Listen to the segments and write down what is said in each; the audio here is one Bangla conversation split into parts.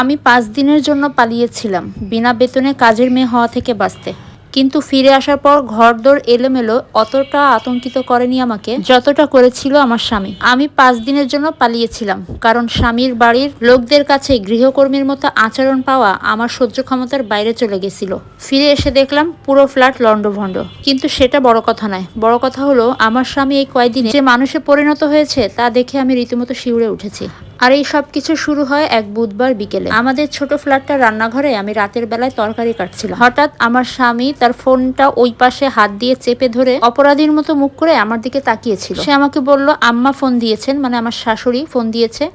আমি ৫ দিনের জন্য পালিয়েছিলাম বিনা বেতনে কাজের মেয়ে হওয়া থেকে বাঁচতে। কিন্তু ফিরে আসার পর ঘরদোর এলোমেলো অতটা আতঙ্কিত করেনি আমাকে যতটা করেছিল আমার স্বামী। আমি ৫ দিনের জন্য পালিয়েছিলাম কারণ স্বামীর বাড়ির লোকদের কাছে গৃহকর্মীর মতো আচরণ পাওয়া আমার সহ্য ক্ষমতার বাইরে চলে গেছিল। ফিরে এসে দেখলাম পুরো ফ্ল্যাট লন্ডভন্ড। কিন্তু সেটা বড় কথা নয়, বড় কথা হলো আমার স্বামী এই কয়দিনে যে মানুষে পরিণত হয়েছে তা দেখে আমি রীতিমতো শিউরে উঠেছি। আর এই সব কিছু শুরু হয় এক বুধবার বিকেলে। আমাদের ছোট ফ্ল্যাটটার রান্নাঘরে আমি রাতের বেলায় তরকারি কাটছিলাম। হঠাৎ আমার স্বামী তার ফোনটা ওই পাশে হাত দিয়ে চেপে ধরে অপরাধীর মতো মুখ করে আমার দিকে তাকিয়েছিল। সে আমাকে বলল, আম্মা ফোন দিয়েছেন, মানে আমার শাশুড়ি ফোন দিয়েছে,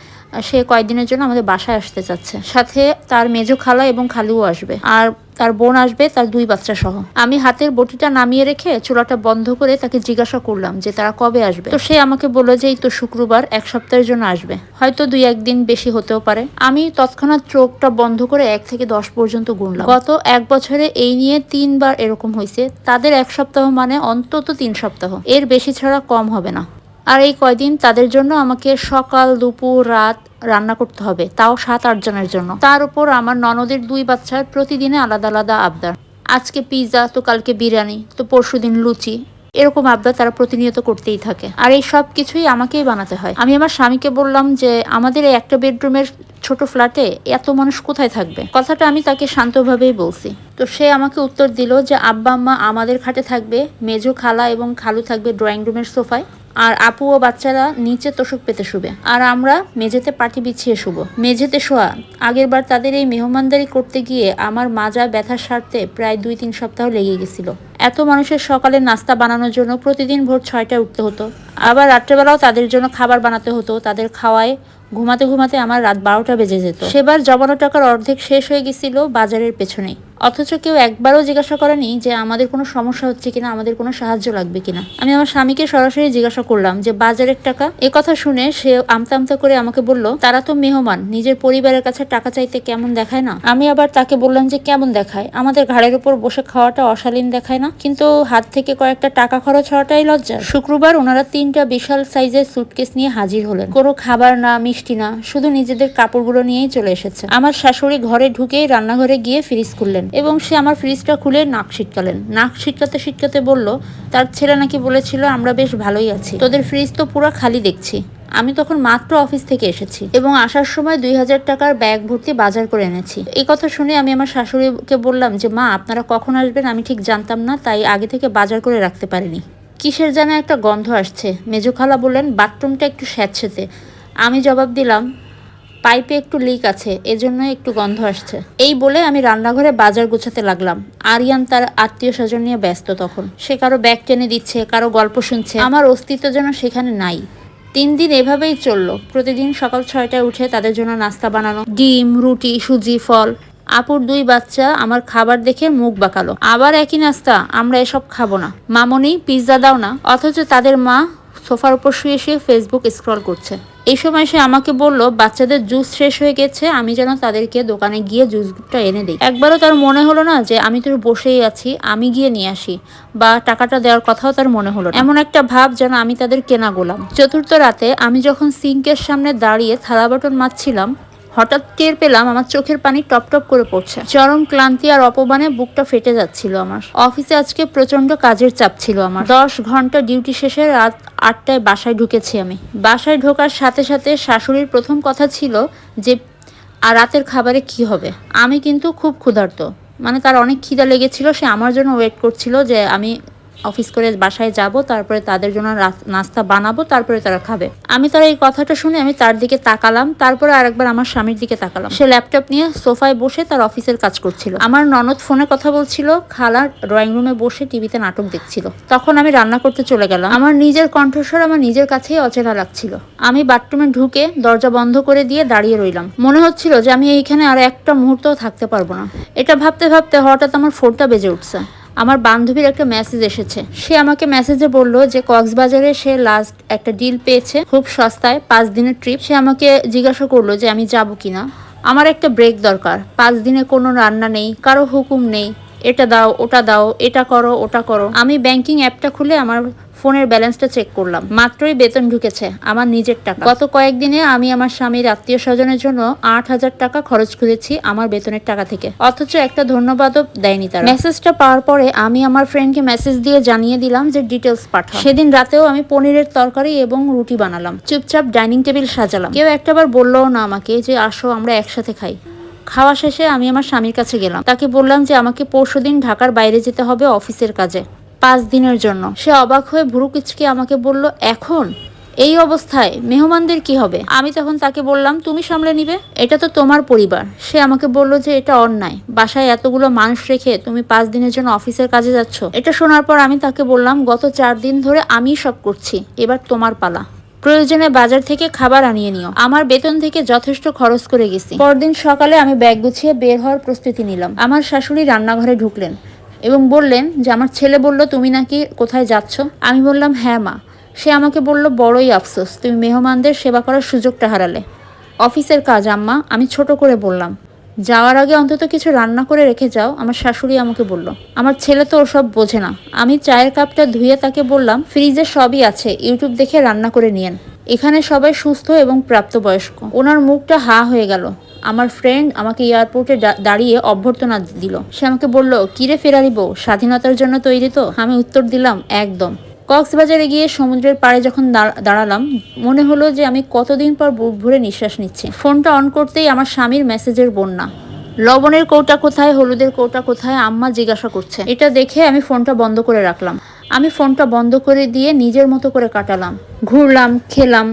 সে কয়েকদিনের জন্য আমাদের বাসায় আসতে চাচ্ছে, সাথে তার মেজো খালা এবং খালুও আসবে, আর তার বোন আসবে, তার 2 বাচ্চা সহ। আমি হাতের বটিটা নামিয়ে রেখে চুলাটা বন্ধ করে তাকে জিজ্ঞাসা করলাম যে তারা কবে আসবে। তো সে আমাকে বলল যে এই তো শুক্রবার, 1 সপ্তাহের জন্য আসবে, হয়তো 2-1 দিন বেশি হতেও পারে। আমি তৎক্ষণাৎ চোখটা বন্ধ করে 1 থেকে 10 পর্যন্ত গুনলাম। গত 1 বছরে এই নিয়ে 3 বার এরকম হয়েছে। তাদের 1 সপ্তাহ মানে অন্তত 3 সপ্তাহ, এর বেশি ছাড়া কম হবে না। আর এই কয়দিন তাদের জন্য আমাকে সকাল দুপুর রাত রান্না করতে হবে, তাও 7-8 জনের জন্য। তার উপর আমার ননদের 2 বাচ্চার প্রতিদিনে আলাদা আলাদা আবদার। আজকে পিৎজা, তো কালকে বিরিয়ানি, তো পরশুদিন লুচি, এরকম আবদার তারা প্রতিনিয়ত করতেই থাকে। আর এই সব কিছুই আমাকেই বানাতে হয়। আমি আমার স্বামীকে বললাম যে আমাদের এই একটা বেডরুমের ছোট ফ্ল্যাটে এত মানুষ কোথায় থাকবে। কথাটা আমি তাকে শান্তভাবেই বলছি। তো সে আমাকে উত্তর দিল যে আব্বা আম্মা আমাদের খাটে থাকবে, মেজো খালা এবং খালু থাকবে ড্রয়িং রুমের সোফায়, আর আপু ও বাচ্চারা নিচে তোষক পেতে শুবে, আর আমরা মেঝেতে পাটি বিছিয়ে শুব। মেঝেতে শোয়া। আগের বার তাদের এই মেহমানদারি করতে গিয়ে আমার মাজা ব্যথার সারতে প্রায় 2-3 সপ্তাহ লেগে গেছিল। এত মানুষের সকালে নাস্তা বানানোর জন্য প্রতিদিন ভোর 6টায় উঠতে হতো, আবার রাত্রেবেলাও তাদের জন্য খাবার বানাতে হতো। তাদের খাওয়ায় ঘুমাতে ঘুমাতে আমার রাত 12টা বেজে যেত। সেবার জমানো টাকার অর্ধেক শেষ হয়ে গেছিল বাজারের পেছনেই। অথচ কেউ একবারও জিজ্ঞাসা করেনি যে আমাদের কোনো সমস্যা হচ্ছে কিনা, আমাদের কোনো সাহায্য লাগবে কিনা। আমি আমার স্বামীকে সরাসরি জিজ্ঞাসা করলাম যে বাজারের টাকা। কথা শুনে সে আমতা আমতা করে আমাকে বলল, তারা তো মেহমান, নিজের পরিবারের কাছে টাকা চাইতে কেমন দেখায় না? আমি আবার তাকে বললাম যে কেমন দেখায়, আমাদের ঘাড়ের উপর বসে খাওয়াটা অশালীন দেখায় না, কিন্তু হাত থেকে কয়েকটা টাকা খরচ হওয়াটাই লজ্জা। শুক্রবার ওনারা 3টা বিশাল সাইজের সুটকেস নিয়ে হাজির হলেন। কোনো খাবার না, মিষ্টি না, শুধু নিজেদের কাপড়গুলো নিয়েই চলে এসেছে। আমার শাশুড়ি ঘরে ঢুকেই রান্নাঘরে গিয়ে ফ্রিজ খুললেন এবং সে আমার ফ্রিজটা খুলে নাক ছিটকালেন। নাক ছিটকাতে ছিটকাতে বলল, তার ছেলে নাকি বলেছিল আমরা বেশ ভালোই আছি, তোদের ফ্রিজ তো পুরো খালি দেখছি। আমি তখন মাত্র অফিস থেকে এসেছি এবং আসার সময় 2000 টাকার ব্যাগ ভর্তি বাজার করে এনেছি। এই কথা শুনে আমি আমার শাশুড়িকে বললাম যে মা, আপনারা কখন আসবেন আমি ঠিক জানতাম না, তাই আগে থেকে বাজার করে রাখতে পারিনি। কিসের যেন একটা গন্ধ আসছে। মেজো খালা বললেন বাথরুমটা একটু স্যাঁতসেঁতে। আমি জবাব দিলাম, পাইপে একটু লিক আছে, এজন্য একটু গন্ধ আসছে। এই বলে আমি রান্নাঘরে বাজার গোছাতে লাগলাম। আরিয়ান তার আত্মীয় স্বজন নিয়ে ব্যস্ত তখন। সে কারো ব্যাগ টেনে দিচ্ছে, কারো গল্প শুনছে। আমার অস্তিত্ব যেন সেখানে নাই। 3 দিন এভাবেই চললো। প্রতিদিন সকাল 6টায় উঠে তাদের জন্য নাস্তা বানানো, ডিম, রুটি, সুজি, ফল। আপুর 2 বাচ্চা আমার খাবার দেখে মুখ বাঁকালো। আবার একই নাস্তা, আমরা এসব খাবো না। মামনি পিৎজা দাও না। অথচ তাদের মা সোফার উপর শুয়ে শুয়ে ফেসবুক স্ক্রল করছে। এই সময় সে আমাকে বলল বাচ্চাদের জুস শেষ হয়ে গেছে, আমি যেন তাদেরকে দোকানে গিয়ে জুসটা এনে দিই। একবারও তার মনে হলো না যে আমি তো বসেই আছি, আমি গিয়ে নিয়ে আসি, বা টাকাটা দেওয়ার কথাও তার মনে হলো না। এমন একটা ভাব যেন আমি তাদের কেনা গোলাম। চতুর্থ রাতে আমি যখন সিঙ্কের সামনে দাঁড়িয়ে থালা বাটন মাজছিলাম, হঠাৎ টের পেলাম আমার চোখের পানি টপ টপ করে পড়ছে। চরম ক্লান্তি আর অপমানে বুকটা ফেটে যাচ্ছিল আমার। অফিসে আজকে প্রচন্ড কাজের চাপ ছিল আমার। 10 ঘন্টা ডিউটি শেষে রাত 8টায় বাসায় ঢুকেছি আমি। বাসায় ঢোকার সাথে সাথে শাশুড়ির প্রথম কথা ছিল যে আর রাতের খাবারে কি হবে। আমি কিন্তু খুব ক্ষুধার্ত, মানে তার অনেক খিদা লেগেছিল। সে আমার জন্য ওয়েট করছিল যে আমি অফিস করে বাসায় যাব, তারপরে তাদের জন্য নাস্তা বানাবো, তারপরে তারা খাবে। আমি তার এই কথাটা শুনে আমি তার দিকে তাকালাম, তারপরে আরেকবার আমার স্বামীর দিকে তাকালাম। সে ল্যাপটপ নিয়ে সোফায় বসে তার অফিসের কাজ করছিল। আমার ননদ ফোনে কথা বলছিল, খালা ড্রয়িং রুমে বসে টিভিতে নাটক দেখছিল। তখন আমি রান্না করতে চলে গেলাম। আমার নিজের কণ্ঠস্বর আমার নিজের কাছেই অচেনা লাগছিল। আমি বাথরুমে ঢুকে দরজা বন্ধ করে দিয়ে দাঁড়িয়ে রইলাম। মনে হচ্ছিল যে আমি এইখানে আর একটা মুহূর্তও থাকতে পারবো না। এটা ভাবতে ভাবতে হঠাৎ আমার ফোনটা বেজে উঠছে। আমার বান্ধবীর একটা মেসেজ এসেছে। সে আমাকে মেসেজে বলল যে কক্সবাজারে সে লাস্ট একটা ডিল পেয়েছে, খুব সস্তায় 5 দিনের ট্রিপ। সে আমাকে জিজ্ঞাসা করলো যে আমি যাব কিনা। আমার একটা ব্রেক দরকার। 5 দিনে কোনো রান্না নেই, কারো হুকুম নেই, এটা দাও ওটা দাও, এটা করো ওটা করো। আমি ব্যাংকিং অ্যাপটা খুলে আমার ফোনের ব্যালেন্সটা চেক করলাম, মাত্রই বেতন ঢুকেছে, আমার নিজের টাকা। গত কয়েকদিনে আমি আমার স্বামীর আত্মীয় স্বজনের জন্য 8,000 টাকা খরচ করেছি আমার বেতনের টাকা থেকে, অথচ একটা ধন্যবাদও দেয়নি তারা। মেসেজটা পাওয়ার পরে আমি আমার ফ্রেন্ডকে মেসেজ দিয়ে জানিয়ে দিলাম যে ডিটেলস পাঠাও। সেদিন রাতেও আমি পনিরের তরকারি এবং রুটি বানালাম, চুপচাপ ডাইনিং টেবিল সাজালাম। কেউ একটাবার বললও না আমাকে যে আসো আমরা একসাথে খাই। খাওয়া শেষে আমি আমার স্বামীর কাছে গেলাম, তাকে বললাম যে আমাকে পরশুদিন ঢাকার বাইরে যেতে হবে অফিসের কাজে 5 দিনের জন্য। সে অবাক হয়ে ভুরু কুঁচকে আমাকে বলল, এখন এই অবস্থায় মেহমানদের কি হবে? আমি তখন তাকে বললাম, তুমি সামলে নিবে, এটা তো তোমার পরিবার। সে আমাকে বলল যে এটা অন্যায়, বাসায় এতগুলো মানুষ রেখে তুমি 5 দিনের জন্য অফিসের কাজে যাচ্ছ। এটা শোনার পর আমি তাকে বললাম, গত 4 দিন ধরে আমি সব করছি, এবার তোমার পালা। প্রয়োজনে বাজার থেকে খাবার আনিয়ে নিও, আমার বেতন থেকে যথেষ্ট খরচ করে গেছি। পরদিন সকালে আমি ব্যাগ গুছিয়ে বের হওয়ার প্রস্তুতি নিলাম। আমার শাশুড়ি রান্নাঘরে ঢুকলেন এবং বললেন যে আমার ছেলে বলল তুমি নাকি কোথায় যাচ্ছ। আমি বললাম হ্যাঁ মা। সে আমাকে বলল, বড়ই আফসোস, তুমি মেহমানদের সেবা করার সুযোগটা হারালে। অফিসের কাজ আম্মা, আমি ছোট করে বললাম। যাওয়ার আগে অন্তত কিছু রান্না করে রেখে যাও, আমার শাশুড়ি আমাকে বলল। আমার ছেলে তো ওসব বোঝে না। আমি চায়ের কাপটা ধুয়ে তাকে বললাম, ফ্রিজে সবই আছে, ইউটিউব দেখে রান্না করে নিয়েন। এখানে সবাই সুস্থ এবং প্রাপ্তবয়স্ক। ওনার মুখটা হা হয়ে গেল। আমার ফ্রেন্ড আমাকে এয়ারপোর্টে দাঁড়িয়ে অভ্যর্থনা দিল। সে আমাকে বলল, কিরে ফেরারি বউ, স্বাধীনতার জন্য তৈরি তো? আমি উত্তর দিলাম, একদম। কক্সবাজারে গিয়ে সমুদ্রের পাড়ে যখন দাঁড়ালাম, মনে হলো যে আমি কতদিন পর বুক ভরে নিঃশ্বাস নিচ্ছি। ফোনটা অন করতেই আমার স্বামীর মেসেজের বন্যা। লবণের কৌটা কোথায়, হলুদের কৌটা কোথায়, আম্মা জিজ্ঞাসা করছে। এটা দেখে আমি ফোনটা বন্ধ করে রাখলাম। আমি ফোনটা বন্ধ করে দিয়ে নিজের মতো করে কাটালাম, ঘুরলাম, খেলাম,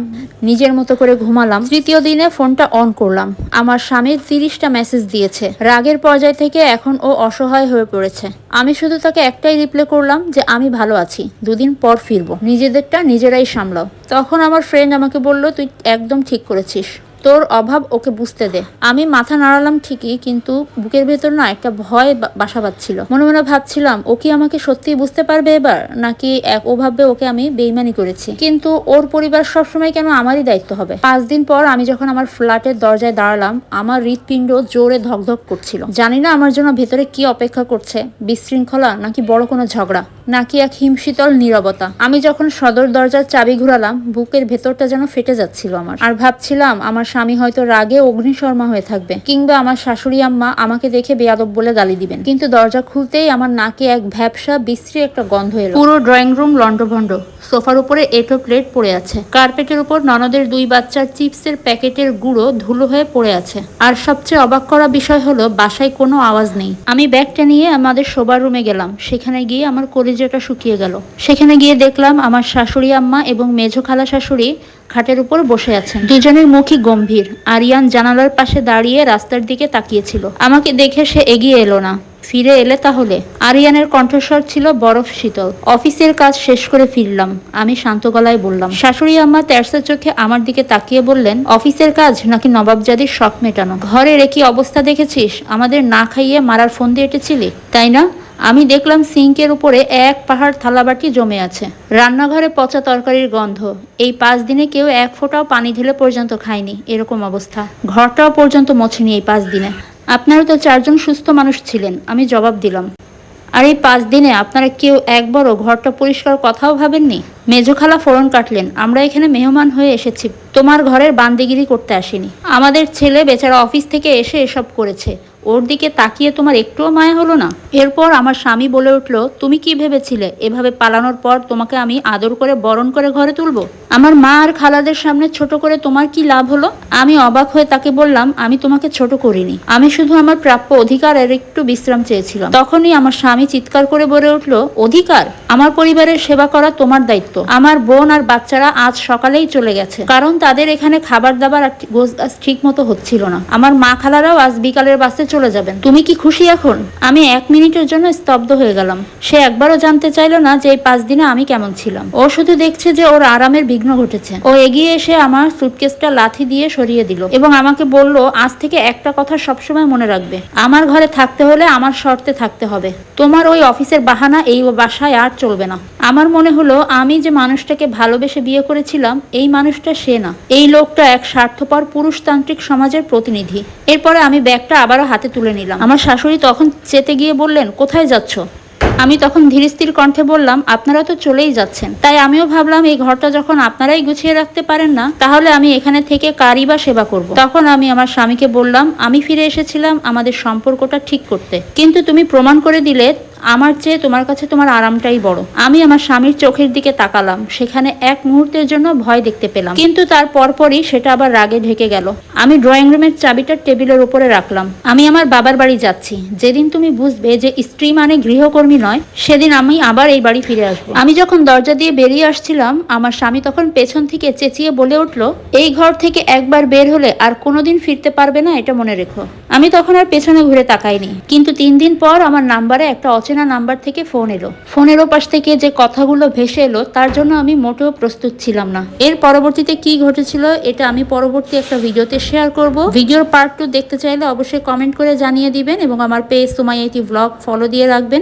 নিজের মতো করে ঘুমালাম। তৃতীয় দিনে ফোনটা অন করলাম, আমার স্বামীর 30টা মেসেজ দিয়েছে। রাগের পর্যায় থেকে এখন ও অসহায় হয়ে পড়েছে। আমি শুধু তাকে একটাই রিপ্লাই করলাম যে আমি ভালো আছি, 2 দিন পর ফিরবো, নিজেদেরটা নিজেরাই সামলাও। তখন আমার ফ্রেন্ড আমাকে বলল, তুই একদম ঠিক করেছিস, তোর অভাব ওকে বুঝতে দে। আমি মাথা নাড়ালাম ঠিকই, কিন্তু বুকের ভেতর না একটা ভয় বাসা বাঁধছিল। মনে মনে ভাবছিলাম, ও কি আমাকে সত্যিই বুঝতে পারবে এবার, নাকি ও ভাববে ওকে আমি বেইমানি করেছি। কিন্তু ওর পরিবার সবসময় কেন আমারই দায়িত্ব হবে? 5 দিন পর আমি যখন আমার ফ্ল্যাটের দরজায় দাঁড়ালাম, আমার হৃৎপিণ্ড জোরে ধকধক করছিল। জানি না আমার জন্য ভেতরে কি অপেক্ষা করছে, বিশৃঙ্খলা নাকি বড় কোনো ঝগড়া, নাকি এক হিমশীতল নীরবতা। আমি যখন সদর দরজার চাবি ঘুরালাম, বুকের ভেতরটা যেন ফেটে যাচ্ছিল আমার। আর ভাবছিলাম, আমার স্বামী হয়তো রাগে অগ্নিশর্মা হয়ে থাকবে, কিংবা আমার শাশুড়ি আম্মা আমাকে দেখে বেয়াদব বলে গালি দিবেন। কিন্তু দরজা খুলতেই আমার নাকে এক ভ্যাপসা বিশ্রী একটা গন্ধ এলো। পুরো ড্রয়িং রুম লন্ডভন্ড, সোফার উপরে এঁটো প্লেট পড়ে আছে, কার্পেটের উপর ননদের 2 বাচ্চার চিপসের প্যাকেটের গুঁড়ো ধুলো হয়ে পড়ে আছে। আর সবচেয়ে অবাক করা বিষয় হলো, বাসায় কোনো আওয়াজ নেই। আমি ব্যাগটা নিয়ে আমাদের শোবার রুমে গেলাম। সেখানে গিয়ে আমার কলিজাটা শুকিয়ে গেল। সেখানে গিয়ে দেখলাম আমার শাশুড়ি আম্মা এবং মেঝো খালা শাশুড়ি খাটের উপর বসে আছেন। দুজনের মুখই গম্ভীর। আরিয়ান জানালার পাশে দাঁড়িয়ে রাস্তার দিকে তাকিয়েছিল। আমাকে দেখে সে এগিয়ে এলো না। ফিরে এলে তাহলে? আরিয়ানের কণ্ঠস্বর ছিল বরফ শীতল। অফিসের কাজ শেষ করে ফিরলাম, আমি শান্ত গলায় বললাম। শাশুড়ি আম্মা তেরসা চোখে আমার দিকে তাকিয়ে বললেন, অফিসের কাজ নাকি নবাবজাদির শখ মেটানো? ঘরের একই অবস্থা দেখেছিস? আমাদের না খাইয়ে মারার ফোন দিয়ে এঁটেছিলি, তাই না? আমি দেখলাম সিঙ্কের উপরে এক পাহাড় থালাবাটি জমে আছে, রান্নাঘরে পচা তরকারির গন্ধ। এই 5 দিনে কেউ এক ফোঁটাও পানি ঢেলে পর্যন্ত খায়নি, এরকম অবস্থা। ঘরটাও পর্যন্ত মোছেনি এই 5 দিনে। আপনারা তো 4 জন সুস্থ মানুষ ছিলেন, আমি জবাব দিলাম। আর এই 5 দিনে আপনারা কেউ একবারও ঘরটা পরিষ্কার কথাও ভাবেননি? মেজো খালা ফোড়ন কাটলেন, আমরা এখানে মেহমান হয়ে এসেছি, তোমার ঘরের বান্দিগিরি করতে আসিনি। আমাদের ছেলে বেচারা অফিস থেকে এসে এসব করেছে, ওর দিকে তাকিয়ে তোমার একটুও মায়া হলো না? এরপর আমার স্বামী বলে উঠল, তুমি কি ভেবেছিলে এভাবে পালানোর পর তোমাকে আমি আদর করে বরণ করে ঘরে তুলবো? আমার মা আর খালাদের সামনে ছোট করে তোমার কি লাভ হলো? আমি অবাক হয়ে তাকে বললাম, আমি তোমাকে ছোট করিনি, আমি শুধু আমার প্রাপ্য অধিকারের একটু বিশ্রাম চেয়েছিলাম। তখনই আমার স্বামী চিৎকার করে বলে উঠল, অধিকার? আমার পরিবারের সেবা করা তোমার দায়িত্ব। আমার বোন আর বাচ্চারা আজ সকালেই চলে গেছে, কারণ তাদের এখানে খাবার দাবার আর গোছগাছ ঠিক মতো হচ্ছিল না। আমার মা খালারাও আজ বিকালের বাসে চলে যাবেন। তুমি কি খুশি এখন? আমি 1 মিনিটের জন্য স্তব্ধ হয়ে গেলাম। সে একবারও জানতে চাইল না যে এই 5 দিনে আমি কেমন ছিলাম। ও শুধু দেখছে যে ওর আরামের বিঘ্ন ঘটেছে। ও এগিয়ে এসে আমার সুটকেসটা লাথি দিয়ে সরিয়ে দিল এবং আমাকে বলল, আজ থেকে একটা কথা সবসময় মনে রাখবে, আমার ঘরে থাকতে হলে আমার শর্তে থাকতে হবে। তোমার ওই অফিসের বাহানা এই বাসায় আর চলবে না। আমার মনে হলো, আমি যে মানুষটাকে ভালোবেসে বিয়ে করেছিলাম, এই মানুষটা সে না। এই লোকটা এক স্বার্থপর পুরুষতান্ত্রিক সমাজের প্রতিনিধি। এরপরে আমি ব্যাগটা আবারও হাতে তুলে নিলাম। আমার শাশুড়ি তখন চেতে গিয়ে বললেন, কোথায় যাচ্ছ? আমি তখন ধীরস্থির কণ্ঠে বললাম, আপনারা তো চলেই যাচ্ছেন, তাই আমিও ভাবলাম এই ঘরটা যখন আপনারাই গুছিয়ে রাখতে পারেন না, তাহলে আমি এখানে থেকে কারই বা সেবা করব। তখন আমি আমার স্বামীকে বললাম, আমি ফিরে এসেছিলাম আমাদের সম্পর্কটা ঠিক করতে, কিন্তু তুমি প্রমাণ করে দিলে আমার চেয়ে তোমার কাছে তোমার আরামটাই বড়। আমি আমার স্বামীর চোখের দিকে তাকালাম, সেখানে এক মুহূর্তের জন্য ভয় দেখতে পেলাম, কিন্তু তার পরপরই সেটা আবার রাগে ঢেকে গেল। আমি ড্রয়িং রুমের চাবিটা টেবিলের উপরে রাখলাম। আমি আমার বাবার বাড়ি যাচ্ছি। যেদিন তুমি বুঝবে যে স্ত্রী মানে গৃহকর্মী নয়, সেদিন আমি আবার এই বাড়ি ফিরে আসবো। আমি যখন দরজা দিয়ে বেরিয়ে আসছিলাম, আমার স্বামী তখন পেছন থেকে চেঁচিয়ে বলে উঠলো, এই ঘর থেকে একবার বের হলে আর কোনোদিন ফিরতে পারবে না, এটা মনে রেখো। আমি তখন আর পেছনে ঘুরে তাকাইনি, কিন্তু 3 দিন পর আমার নাম্বারে একটা অচেনা নাম্বার থেকে ফোন এলো। ফোনের ওপাশ থেকে যে কথাগুলো ভেসে এলো তার জন্য আমি মোটেও প্রস্তুত ছিলাম না। এর পরবর্তীতে কি ঘটেছিল এটা আমি পরবর্তী একটা ভিডিওতে শেয়ার করব। ভিডিওর পার্ট 2 দেখতে চাইলে অবশ্যই কমেন্ট করে জানিয়ে দিবেন এবং আমার পেজ সুমাইয়া ইতি ব্লগ ফলো দিয়ে রাখবেন।